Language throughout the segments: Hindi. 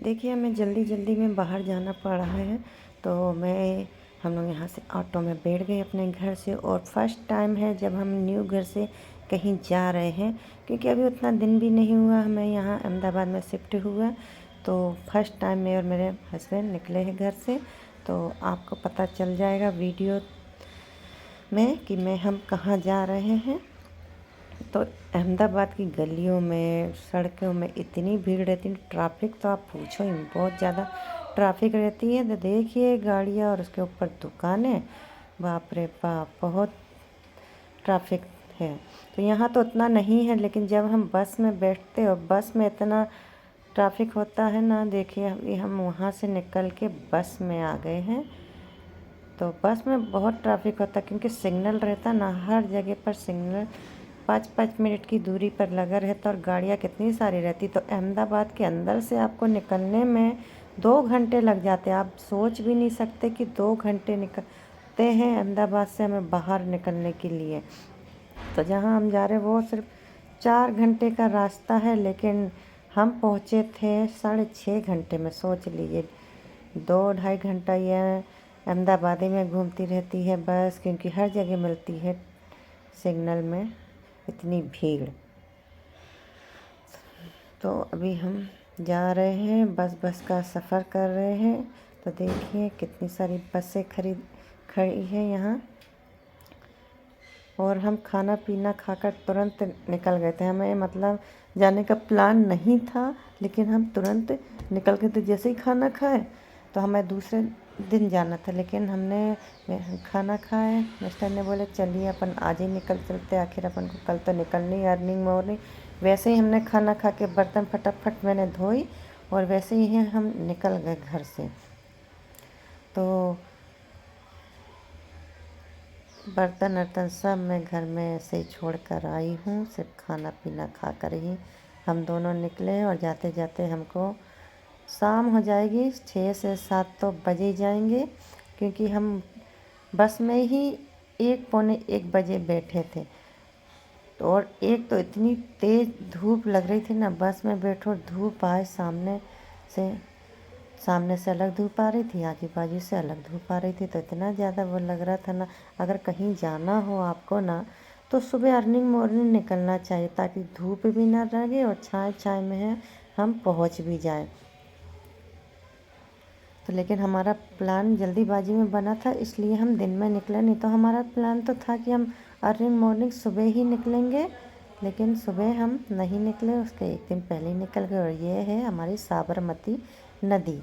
देखिए, हमें जल्दी जल्दी में बाहर जाना पड़ रहा है, तो हम लोग यहाँ से ऑटो में बैठ गए अपने घर से। और फर्स्ट टाइम है जब हम न्यू घर से कहीं जा रहे हैं, क्योंकि अभी उतना दिन भी नहीं हुआ हमें यहाँ अहमदाबाद में शिफ्ट हुआ। तो फर्स्ट टाइम मैं और मेरे हस्बैंड निकले हैं घर से। तो आपको पता चल जाएगा वीडियो में कि हम कहाँ जा रहे हैं। तो अहमदाबाद की गलियों में, सड़कों में इतनी भीड़ रहती है, ट्रैफिक तो आप पूछो ही, बहुत ज़्यादा ट्रैफिक रहती है। तो देखिए गाड़ियाँ और उसके ऊपर दुकानें, बाप रे बाप, बहुत ट्रैफिक है। तो यहाँ तो उतना नहीं है, लेकिन जब हम बस में बैठते और बस में इतना ट्रैफिक होता है ना। देखिए अभी हम वहाँ से निकल के बस में आ गए हैं। तो बस में बहुत ट्रैफिक होता है, क्योंकि सिग्नल रहता ना, हर जगह पर सिग्नल 5-5 मिनट की दूरी पर लगा रहता, और गाड़ियाँ कितनी सारी रहती। तो अहमदाबाद के अंदर से आपको निकलने में 2 घंटे लग जाते। आप सोच भी नहीं सकते कि 2 घंटे निकलते हैं अहमदाबाद से हमें बाहर निकलने के लिए। तो जहाँ हम जा रहे हैं वो सिर्फ 4 घंटे का रास्ता है, लेकिन हम पहुँचे थे 6.5 घंटे में। सोच लीजिए, 2-2.5 घंटा ये अहमदाबादी में घूमती रहती है बस, क्योंकि हर जगह मिलती है सिग्नल में इतनी भीड़। तो अभी हम जा रहे हैं, बस का सफ़र कर रहे हैं। तो देखिए कितनी सारी बसें खड़ी है यहाँ। और हम खाना पीना खाकर तुरंत निकल गए थे। हमें मतलब जाने का प्लान नहीं था, लेकिन हम तुरंत निकल गए थे। जैसे ही खाना खाए तो हमें दूसरे दिन जाना था, लेकिन हमने खाना खाए। मिस्टर ने बोले चलिए अपन आज ही निकल चलते, आखिर अपन को कल तो निकलनी है अर्निंग मॉर्निंग। वैसे ही हमने खाना खा के बर्तन फटाफट मैंने धोई, और वैसे ही हम निकल गए घर से। तो बर्तन वर्तन सब मैं घर में ऐसे ही छोड़ कर आई हूँ, सिर्फ खाना पीना खा कर ही हम दोनों निकले। और जाते जाते हमको शाम हो जाएगी, 6 से 7 तो बजे जाएंगे, क्योंकि हम बस में ही 1 पौने 1 बजे बैठे थे। और एक तो इतनी तेज़ धूप लग रही थी ना, बस में बैठो धूप आए सामने से अलग धूप आ रही थी, आजू बाजू से अलग धूप आ रही थी। तो इतना ज़्यादा वो लग रहा था ना। अगर कहीं जाना हो आपको ना, तो सुबह अर्निंग मॉर्निंग निकलना चाहिए, ताकि धूप भी ना लगे और छाए छाए में है हम पहुंच भी जाएं। तो लेकिन हमारा प्लान जल्दीबाजी में बना था, इसलिए हम दिन में निकले। नहीं तो हमारा प्लान तो था कि हम अर्निंग मॉर्निंग सुबह ही निकलेंगे, लेकिन सुबह हम नहीं निकले, उसके एक दिन पहले ही निकल गए। और ये है हमारी साबरमती नदी।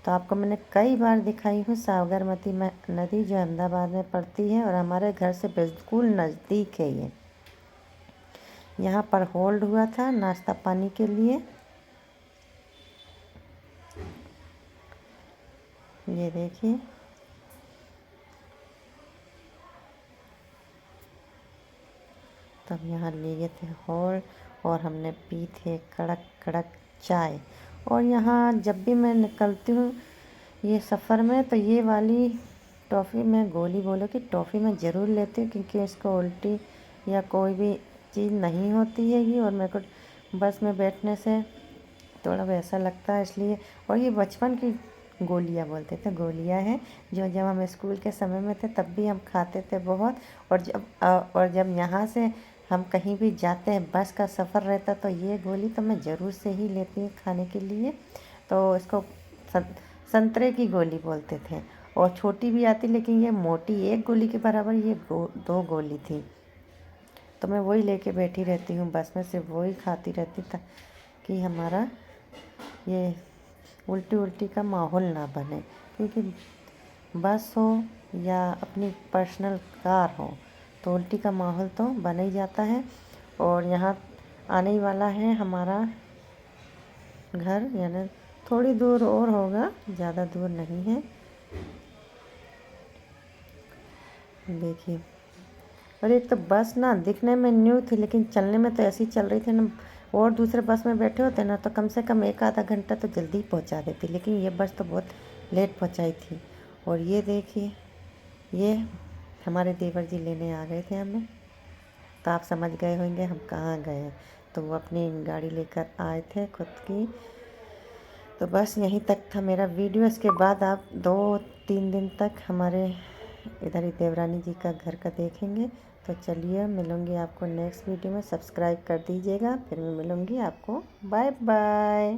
तो आपको मैंने कई बार दिखाई हूँ साबरमती नदी, जो अहमदाबाद में पड़ती है, और हमारे घर से बिल्कुल नज़दीक है ये। यहाँ पर होल्ड हुआ था नाश्ता पानी के लिए। ये देखिए, तब यहाँ लिए थे होल्ड, और हमने पी थे कड़क कड़क चाय। और यहाँ जब भी मैं निकलती हूँ ये सफ़र में, तो ये वाली टॉफ़ी में गोली बोलो कि टॉफ़ी में ज़रूर लेती हूँ, क्योंकि इसको उल्टी या कोई भी चीज़ नहीं होती है ये। और मेरे को बस में बैठने से थोड़ा वैसा लगता है, इसलिए। और ये बचपन की गोलियाँ बोलते थे, गोलियाँ हैं जो जब हम स्कूल के समय में थे तब भी हम खाते थे बहुत। और जब यहाँ से हम कहीं भी जाते हैं, बस का सफ़र रहता, तो ये गोली तो मैं ज़रूर से ही लेती हूँ खाने के लिए। तो इसको संतरे की गोली बोलते थे, और छोटी भी आती, लेकिन ये मोटी, एक गोली के बराबर ये 2 गोली थी। तो मैं वही लेके बैठी रहती हूँ बस में, सिर्फ वही खाती रहती था, कि हमारा ये उल्टी का माहौल ना बने। क्योंकि बस हो या अपनी पर्सनल कार हो, तो उल्टी का माहौल तो बन ही जाता है। और यहाँ आने ही वाला है हमारा घर, यानी थोड़ी दूर और होगा, ज़्यादा दूर नहीं है। देखिए, और एक तो बस ना दिखने में न्यू थी, लेकिन चलने में तो ऐसी चल रही थी ना। और दूसरे बस में बैठे होते ना, तो कम से कम 1 आधा घंटा तो जल्दी पहुंचा देती, लेकिन ये बस तो बहुत लेट पहुंचाई थी। और ये देखिए, ये हमारे देवर जी लेने आ गए थे हमें। तो आप समझ गए होंगे हम कहाँ गए। तो वो अपनी गाड़ी लेकर आए थे खुद की। तो बस यहीं तक था मेरा वीडियो। इसके बाद आप 2-3 दिन तक हमारे इधर ही देवरानी जी का घर का देखेंगे। तो चलिए मिलूँगी आपको नेक्स्ट वीडियो में। सब्सक्राइब कर दीजिएगा। फिर मैं मिलूँगी आपको। Bye bye.